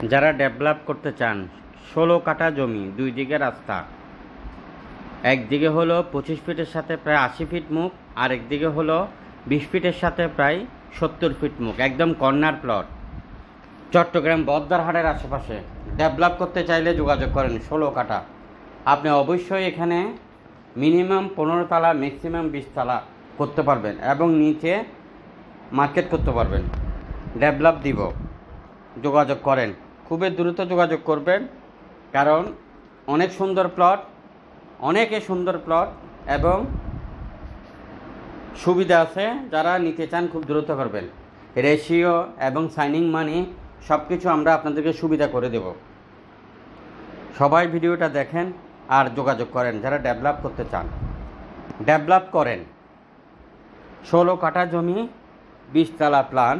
যারা ডেভেলপ করতে চান 16 কাঠা জমি, 2 দিকে রাস্তা, একদিকে হলো 25 ফিটের সাথে প্রায় 80 ফিট মুখ, আর একদিকে হলো 20 ফিটের সাথে প্রায় 70 ফিট মুখ, একদম কর্নার প্লট, চট্টগ্রাম বদ্দারহাটের আশেপাশে। ডেভেলপ করতে চাইলে যোগাযোগ করেন। 16 কাঠা। আপনি অবশ্যই এখানে মিনিমাম 15 তালা, ম্যাক্সিমাম 20 তালা করতে পারবেন এবং নিচে মার্কেট করতে পারবেন। ডেভেলপ দিব, যোগাযোগ করেন, খুবই দ্রুত যোগাযোগ করবেন, কারণ অনেক সুন্দর প্লট, অনেকে সুন্দর প্লট এবং সুবিধা আছে। যারা নিতে চান খুব দ্রুত করবেন। রেশিও এবং সাইনিং মানি সব কিছু আমরা আপনাদেরকে সুবিধা করে দেব। সবাই ভিডিওটা দেখেন আর যোগাযোগ করেন যারা ডেভেলপ করতে চান। ডেভেলপ করেন। 16 কাঠা জমি, 20 তালা প্ল্যান,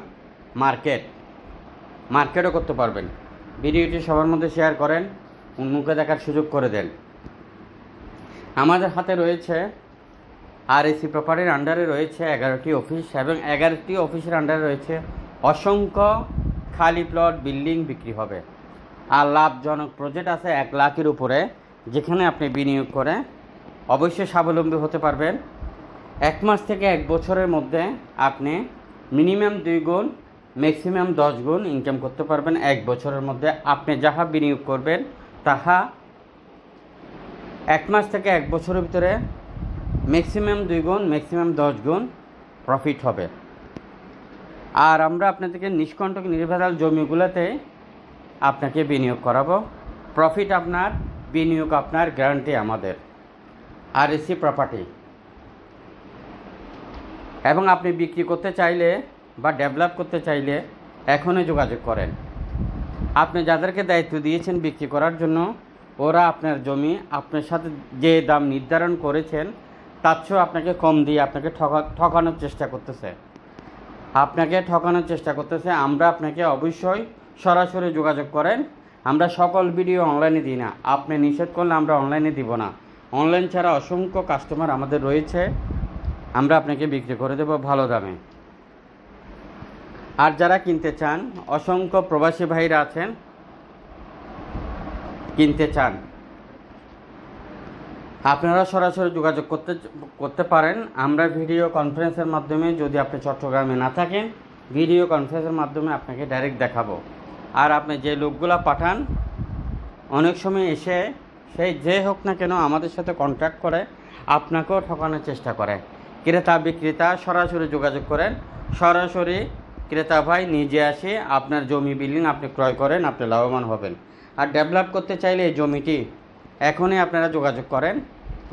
মার্কেটও করতে পারবেন। ভিডিওটি সবার মধ্যে শেয়ার করেন, উন্মুখে দেখার সুযোগ করে দেন। আমাদের হাতে রয়েছে RAC প্রপার্টির আন্ডারে রয়েছে 11টি অফিস এবং 11টি অফিসের আন্ডারে রয়েছে অসংখ্য খালি প্লট, বিল্ডিং বিক্রি হবে। আর লাভজনক প্রজেক্ট আছে 1 লাখের উপরে, যেখানে আপনি বিনিয়োগ করে অবশ্যই স্বাবলম্বী হতে পারবেন। 1 মাস থেকে 1 বছরের মধ্যে আপনি মিনিমাম 2 গুণ, ম্যাক্সিমাম 10 গুণ ইনকাম করতে পারবেন। 1 বছরের মধ্যে আপনি যাহা বিনিয়োগ করবেন তাহা 1 মাস থেকে 1 বছরের ভিতরে ম্যাক্সিমাম 2 গুণ, ম্যাক্সিমাম 10 গুণ প্রফিট হবে। আর আমরা আপনাদেরকে নিষ্কণ্টক নির্ভেজাল জমিগুলোতে আপনাকে বিনিয়োগ করাবো। প্রফিট আপনার, বিনিয়োগ আপনার, গ্যারান্টি আমাদের। RAC property. এবং আপনি বিক্রি করতে চাইলে বা ডেভেলপ করতে চাইলে এখনই যোগাযোগ করেন। আপনি যাদেরকে দায়িত্ব দিয়েছেন বিক্রি করার জন্য, ওরা আপনার জমি আপনার সাথে যে দাম নির্ধারণ করেছেন তার চেয়েও আপনাকে কম দিয়ে আপনাকে ঠকানোর চেষ্টা করতেছে। আমরা আপনাকে অবশ্যই সরাসরি যোগাযোগ করেন। আমরা সকল ভিডিও অনলাইনে দিই না। আপনি নিষেধ করলে আমরা অনলাইনে দিব না। অনলাইন ছাড়া অসংখ্য কাস্টমার আমাদের রয়েছে, আমরা আপনাকে বিক্রি করে দেব ভালো দামে। আর যারা কিনতে চান, অসংখ্য প্রবাসী ভাইরা আছেন কিনতে চান, আপনারা সরাসরি যোগাযোগ করতে পারেন। আমরা ভিডিও কনফারেন্সের মাধ্যমে, যদি আপনি চট্টগ্রামে না থাকেন, ভিডিও কনফারেন্সের মাধ্যমে আপনাকে ডাইরেক্ট দেখাবো। আর আপনি যে লোকগুলা পাঠান, অনেক সময় এসে সেই যে হোক না কেন আমাদের সাথে কন্ট্যাক্ট করে আপনাকেও ঠকানোর চেষ্টা করে। ক্রেতা বিক্রেতা সরাসরি যোগাযোগ করেন। সরাসরি ক্রেতা ভাই নিজে আসে আপনার জমি বিল্ডিং আপনি ক্রয় করেন, আপনি লাভবান হবেন। আর ডেভেলপ করতে চাইলে এই জমিটি এখনই আপনারা যোগাযোগ করেন,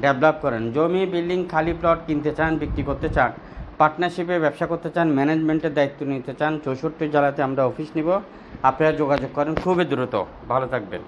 ডেভেলপ করেন। জমি, বিল্ডিং, খালি প্লট কিনতে চান, বিক্রি করতে চান, পার্টনারশিপে ব্যবসা করতে চান, ম্যানেজমেন্টের দায়িত্ব নিতে চান, 64 জেলাতে আমরা অফিস নিব। আপনারা যোগাযোগ করেন খুবই দ্রুত। ভালো থাকবেন।